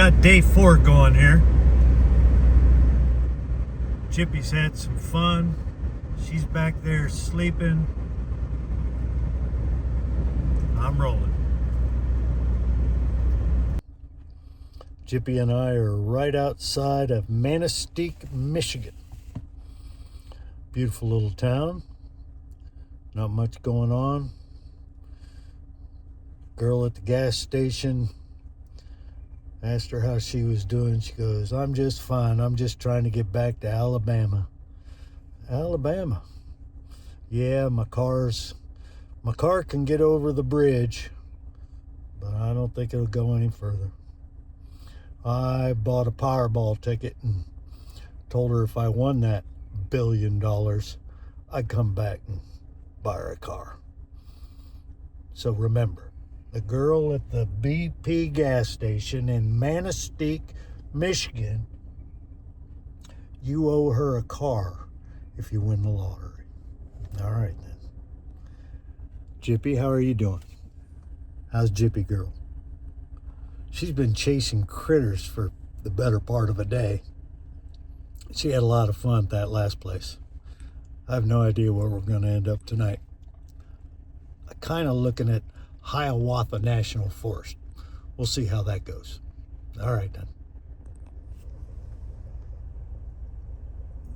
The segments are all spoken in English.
got day 4 going here. Chippy's had some fun. She's back there sleeping. I'm rolling. Chippy and I are right outside of Manistee, Michigan. Beautiful little town. Not much going on. Girl at the gas station. Asked her how she was doing. She goes, I'm just fine. I'm just trying to get back to Alabama. Alabama. Yeah, my car can get over the bridge, but I don't think it'll go any further. I bought a Powerball ticket and told her if I won that $1 billion, I'd come back and buy her a car. So remember, the girl at the BP gas station in Manistee, Michigan, you owe her a car if you win the lottery. All right then. Jippy, how are you doing? How's Jippy girl? She's been chasing critters for the better part of a day. She had a lot of fun at that last place. I have no idea where we're going to end up tonight. I'm kind of looking at Hiawatha National Forest. We'll see how that goes. All right then.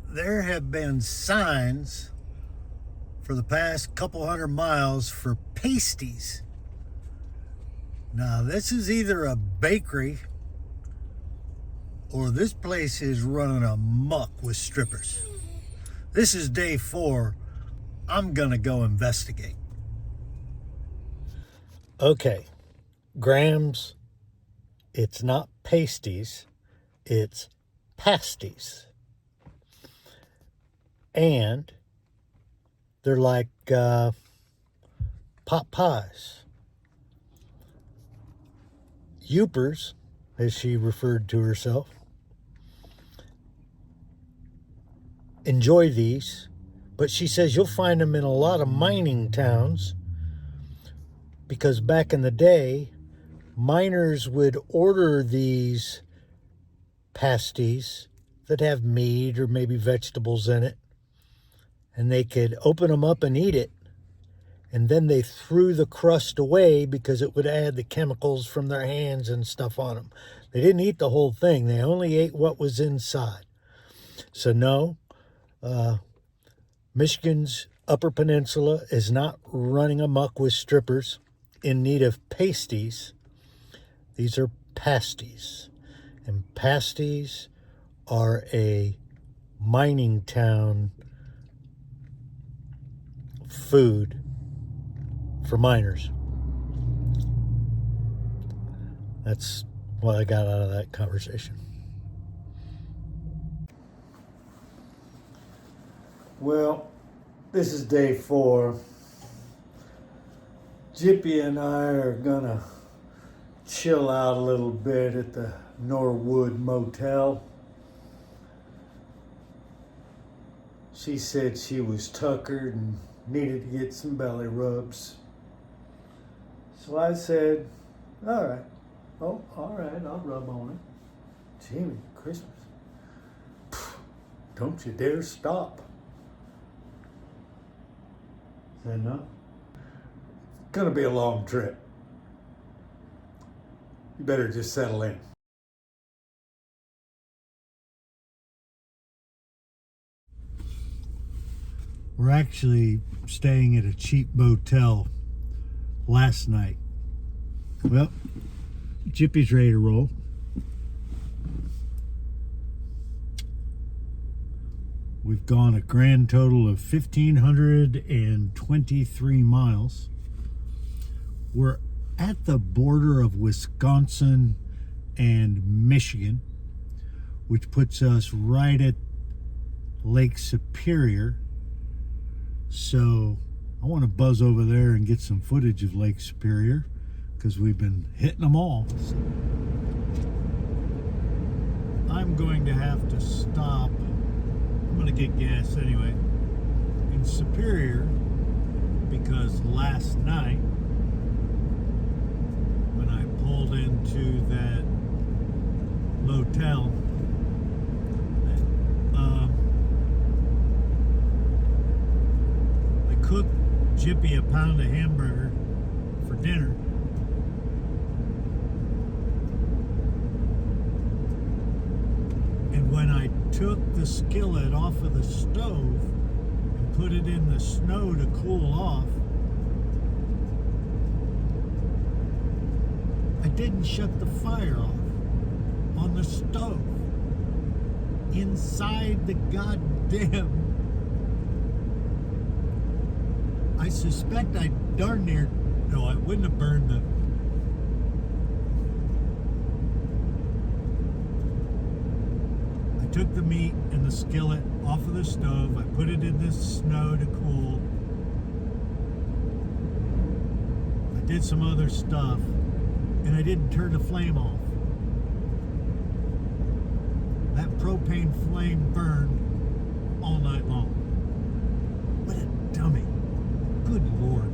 There have been signs for the past couple 100 miles for pasties. Now this is either a bakery or this place is running amok with strippers. This is day 4. I'm gonna go investigate. Okay, Grams, it's not pasties, it's pasties. And they're like pot pies. Youpers, as she referred to herself, enjoy these, but she says you'll find them in a lot of mining towns because back in the day, miners would order these pasties that have meat or maybe vegetables in it, and they could open them up and eat it, and then they threw the crust away because it would add the chemicals from their hands and stuff on them. They didn't eat the whole thing. They only ate what was inside. So no, Michigan's Upper Peninsula is not running amok with strippers in need of pasties. These are pasties. And pasties are a mining town food for miners. That's what I got out of that conversation. Well, this is day 4. Jippy and I are gonna chill out a little bit at the Norwood Motel. She said she was tuckered and needed to get some belly rubs. So I said, all right. Oh, all right, I'll rub on it. Jimmy, Christmas. Don't you dare stop. Said no. It's gonna be a long trip. You better just settle in. We're actually staying at a cheap motel last night. Well, Jippy's ready to roll. We've gone a grand total of 1,523 miles. We're at the border of Wisconsin and Michigan, which puts us right at Lake Superior. So I want to buzz over there and get some footage of Lake Superior because we've been hitting them all. So I'm going to have to stop. I'm going to get gas anyway in Superior because last night when I pulled into that motel. I cooked Jippy a pound of hamburger for dinner. And when I took the skillet off of the stove and put it in the snow to cool off, I didn't shut the fire off on the stove inside the goddamn. I suspect I darn near, no, I wouldn't have burned the. I took the meat and the skillet off of the stove. I put it in the snow to cool. I did some other stuff, and I didn't turn the flame off. That propane flame burned all night long. What a dummy. Good Lord.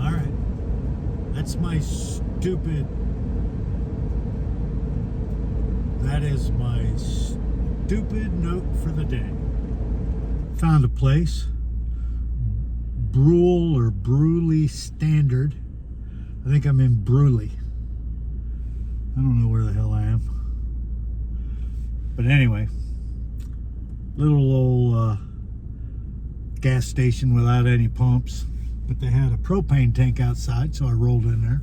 All right. That's my stupid. That is my stupid note for the day. Found a place. Brule or Bruley Standard. I think I'm in Bruley. I don't know where the hell I am. But anyway, little old gas station without any pumps. But they had a propane tank outside, so I rolled in there.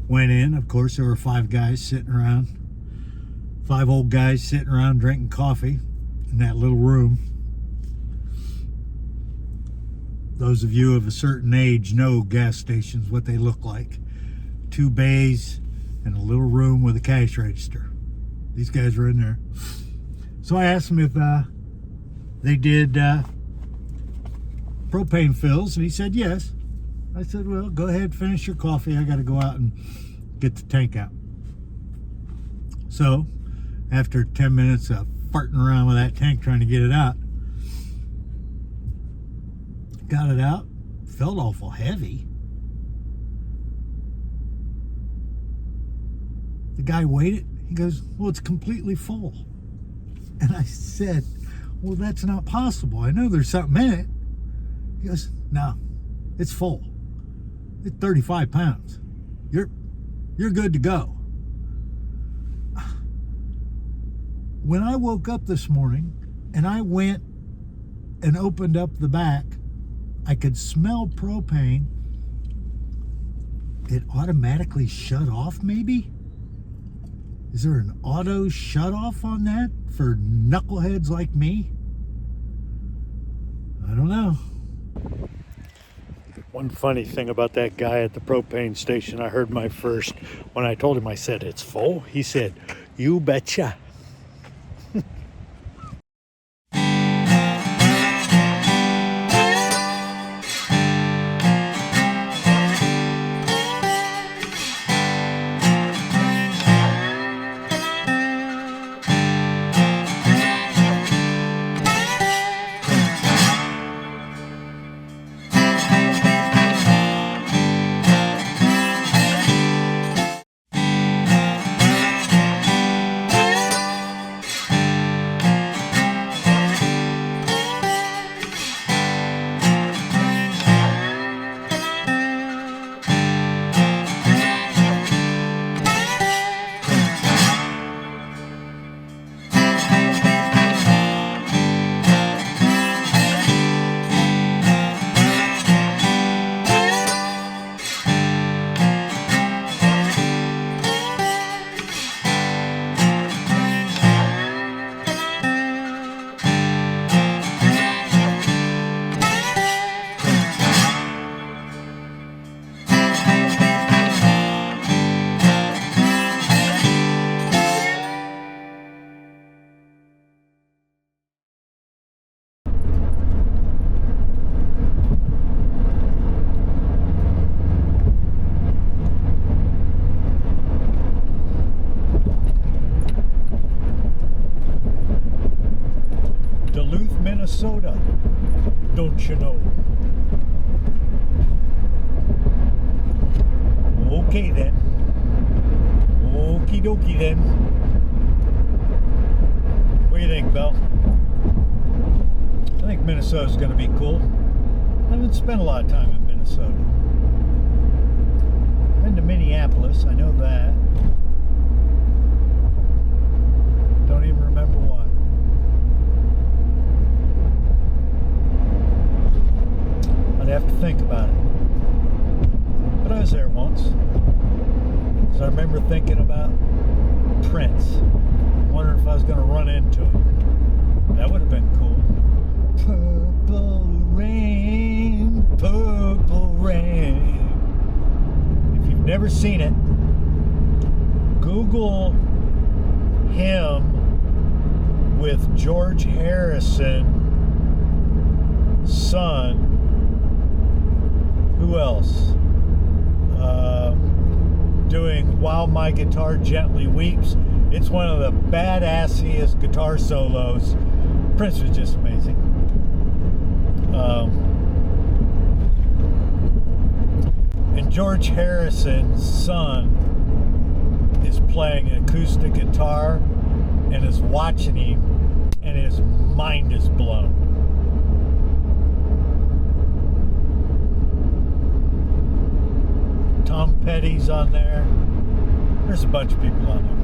Went in, of course, there were 5 guys sitting around. 5 old guys sitting around drinking coffee in that little room. Those of you of a certain age know gas stations, what they look like. 2 bays and a little room with a cash register. These guys were in there. So I asked them if they did propane fills, and he said yes. I said, well, go ahead, finish your coffee. I got to go out and get the tank out. So after 10 minutes of farting around with that tank trying to get it out, got it out, felt awful heavy. The guy weighed it. He goes, well, it's completely full. And I said, well, that's not possible. I know there's something in it. He goes, no, it's full. It's 35 pounds. You're good to go. When I woke up this morning and I went and opened up the back, I could smell propane. It automatically shut off, maybe? Is there an auto shut off on that for knuckleheads like me? I don't know. One funny thing about that guy at the propane station, I heard my first, when I told him, I said, it's full. He said, you betcha. Minnesota, don't you know? Okay then. Okie dokie then. What do you think, Belle? I think Minnesota's going to be cool. I haven't spent a lot of time in Minnesota. Been to Minneapolis, I know that. Don't even remember why. I'd have to think about it. But I was there once. So I remember thinking about Prince. Wondering if I was going to run into him. That would have been cool. Purple rain, purple rain. If you've never seen it, Google him with George Harrison's son. Who else? Doing While My Guitar Gently Weeps. It's one of the badassiest guitar solos. Prince was just amazing. And George Harrison's son is playing an acoustic guitar and is watching him, and his mind is blown. Tom Petty's on there. There's a bunch of people on there.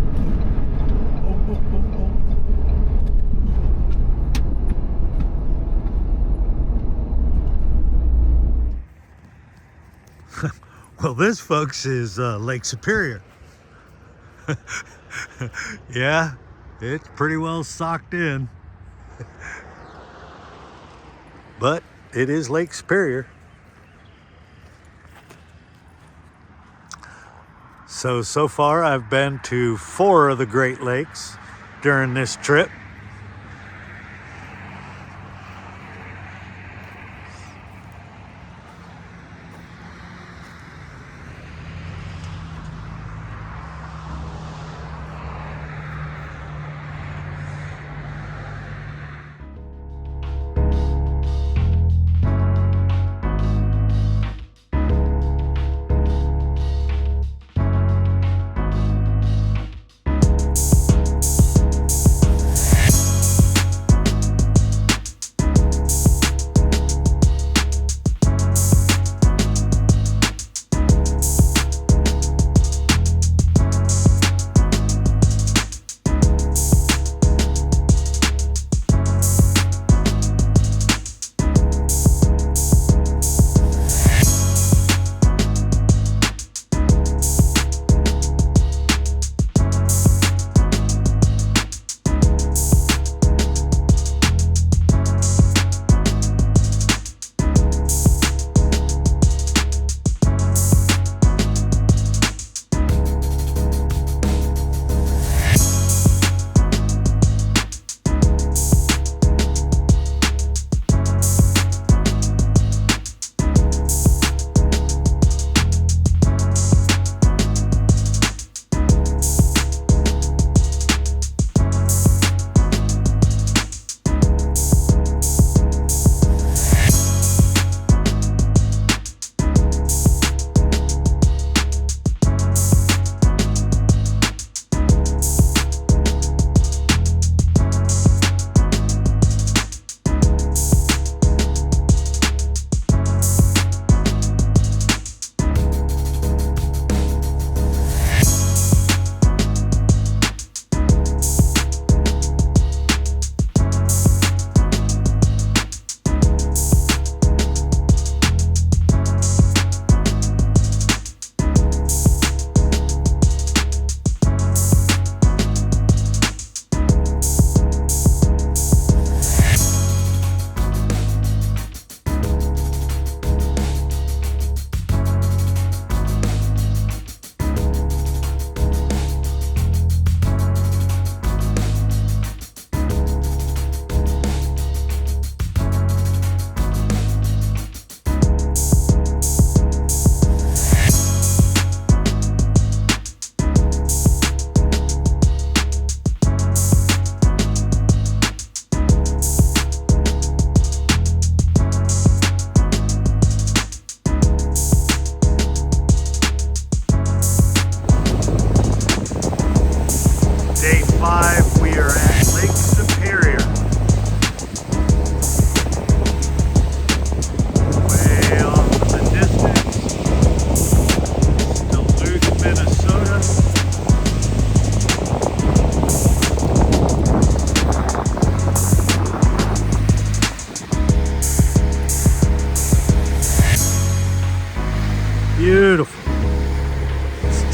Well, this, folks, is Lake Superior. Yeah, it's pretty well socked in. But it is Lake Superior. So far I've been to 4 of the Great Lakes during this trip.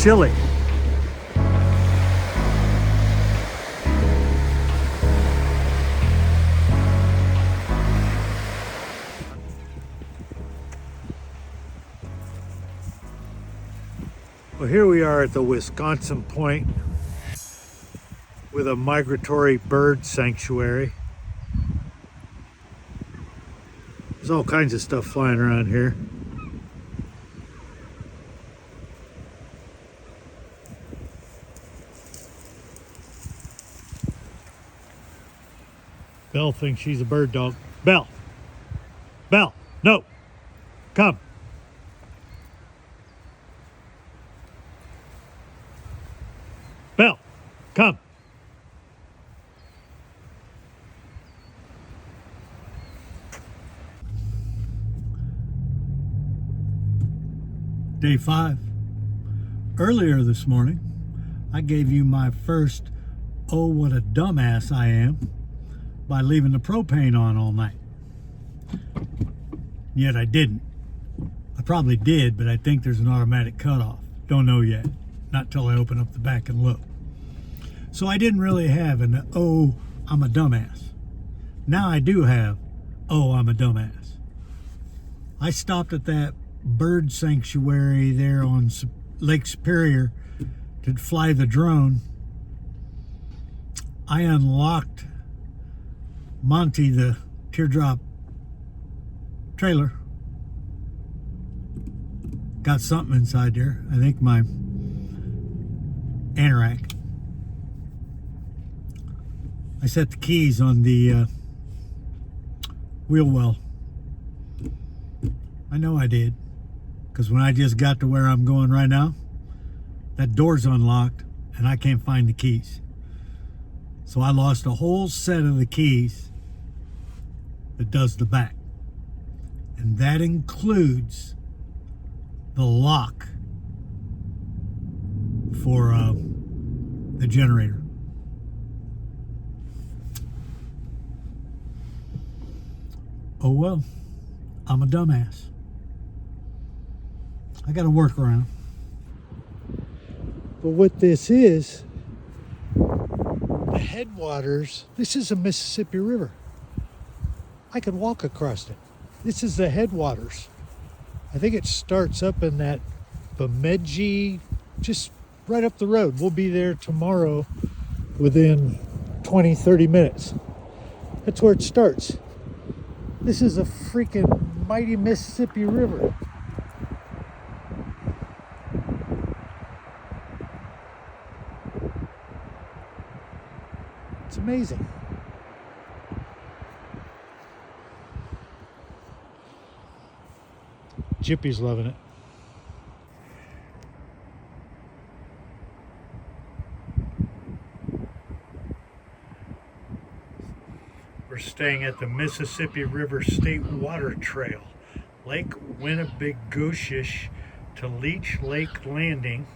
chilly. Well, here we are at the Wisconsin Point with a migratory bird sanctuary. There's all kinds of stuff flying around here. Belle thinks she's a bird dog. Belle! Belle! No! Come! Belle! Come! Day 5. Earlier this morning, I gave you my first, oh, what a dumbass I am, by leaving the propane on all night. Yet I didn't. I probably did, but I think there's an automatic cutoff. Don't know yet. Not till I open up the back and look. So I didn't really have an, oh, I'm a dumbass. Now I do have, oh, I'm a dumbass. I stopped at that bird sanctuary there on Lake Superior to fly the drone. I unlocked Monty, the teardrop trailer. Got something inside there. I think my anorak. I set the keys on the wheel well. I know I did. Because when I just got to where I'm going right now, that door's unlocked and I can't find the keys. So I lost a whole set of the keys that does the back. And that includes the lock for the generator. Oh well, I'm a dumbass. I got a workaround. But what this is, the headwaters, this is a Mississippi River. I could walk across it. This is the headwaters. I think it starts up in that Bemidji, just right up the road. We'll be there tomorrow within 20, 30 minutes. That's where it starts. This is a freaking mighty Mississippi River. It's amazing. Jippy's loving it. We're staying at the Mississippi River State Water Trail, Lake Winnebigoshish to Leech Lake Landing.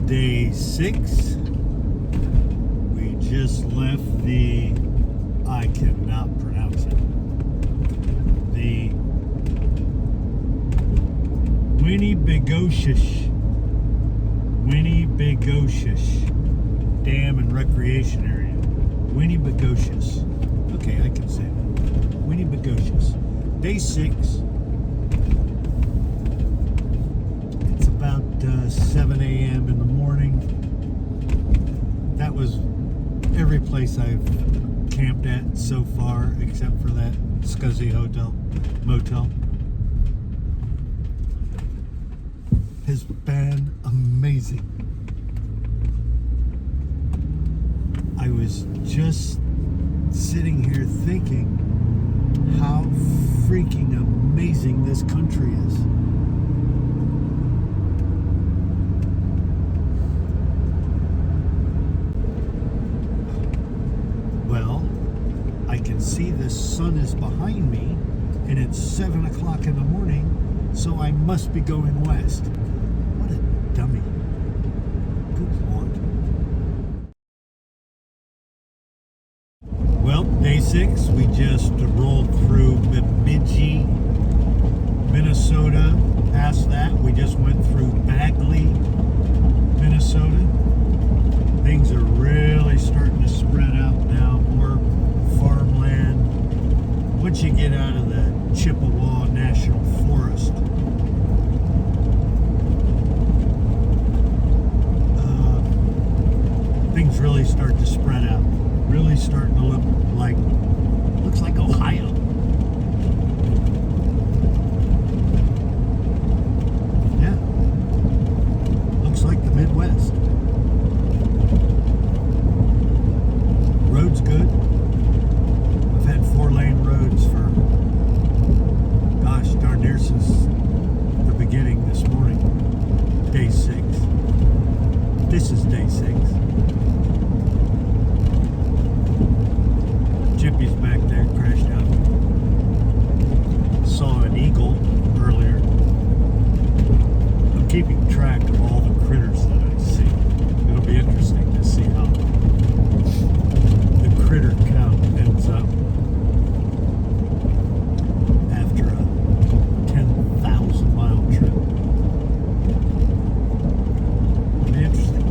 Day 6. We just left the, I cannot pronounce it, the Winnibigoshish Dam and Recreation Area. Winnibigoshish. Okay, I can say that. Winnibigoshish. Day 6. It's about 7 a.m. in the morning. That was every place I've camped at so far, except for that Scuzzy motel. Has been amazing. I was just sitting here thinking how freaking amazing this country is. Well, I can see the sun is behind me and it's 7 o'clock in the morning, so I must be going west. What a dummy. Good Lord. Well, day 6, we just rolled through Bemidji, Minnesota. Past that, we just went through Bagley, Minnesota. Things are really starting to spread out now, more farmland. Once you get out of the Chippewa National Forest, things really start to spread out. Really starting to looks like Ohio. Yeah, looks like the Midwest. Road's good. I've had 4-lane roads for, gosh, darn near since the beginning this morning. Day 6. This is day 6. Chippy's back there, crashed out. Saw an eagle earlier. I'm keeping track of all the critters that I see. It'll be interesting to see how the critter count ends up after a 10,000-mile trip. It'll be interesting.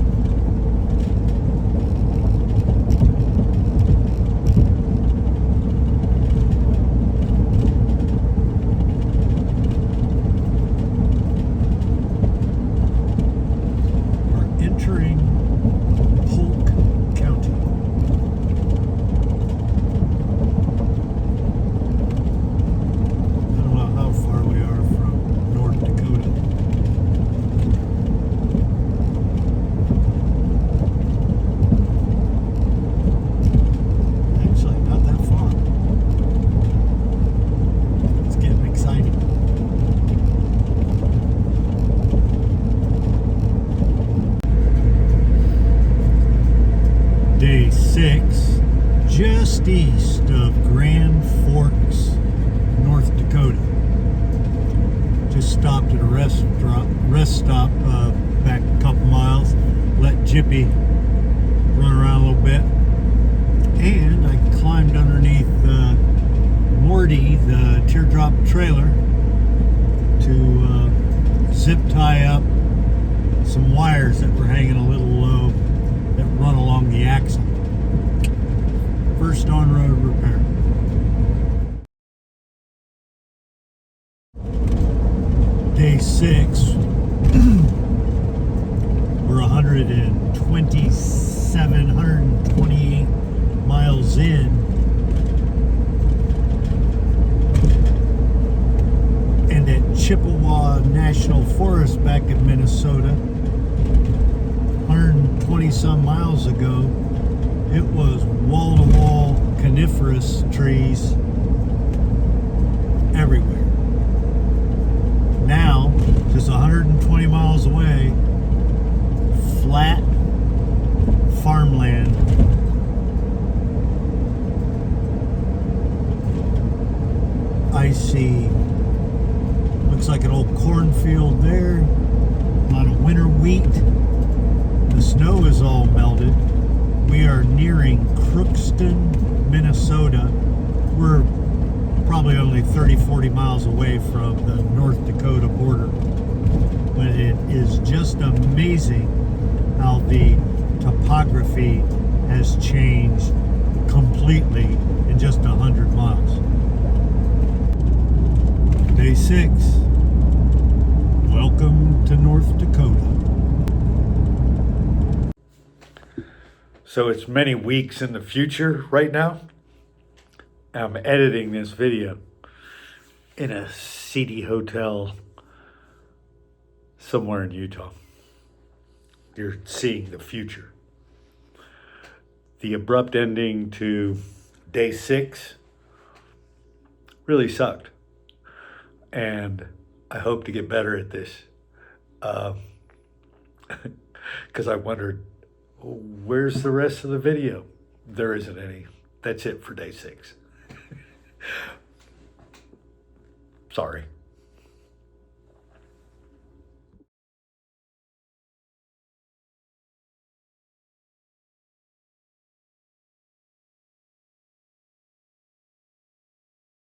Day 6, just east of Grand Forks, North Dakota. Just stopped at a rest stop back a couple miles, let Jippy run around a little bit, and I climbed underneath Morty, the teardrop trailer to zip tie up some wires that were hanging a little low that run along the axle. First on-road repair. Day 6. We're 128 miles in. And at Chippewa National Forest back in Minnesota, 120 some miles ago, it was wall-to-wall coniferous trees everywhere. Now, just 120 miles away, flat farmland. I see, looks like an old cornfield there, a lot of winter wheat. The snow is all melted. We are nearing Crookston, Minnesota. We're probably only 30-40 miles away from the North Dakota border. But it is just amazing how the topography has changed completely in just 100 miles. Day 6. Welcome to North Dakota. So it's many weeks in the future right now. I'm editing this video in a seedy hotel somewhere in Utah. You're seeing the future. The abrupt ending to day 6 really sucked. And I hope to get better at this. Because I wondered, where's the rest of the video? There isn't any. That's it for day 6. Sorry.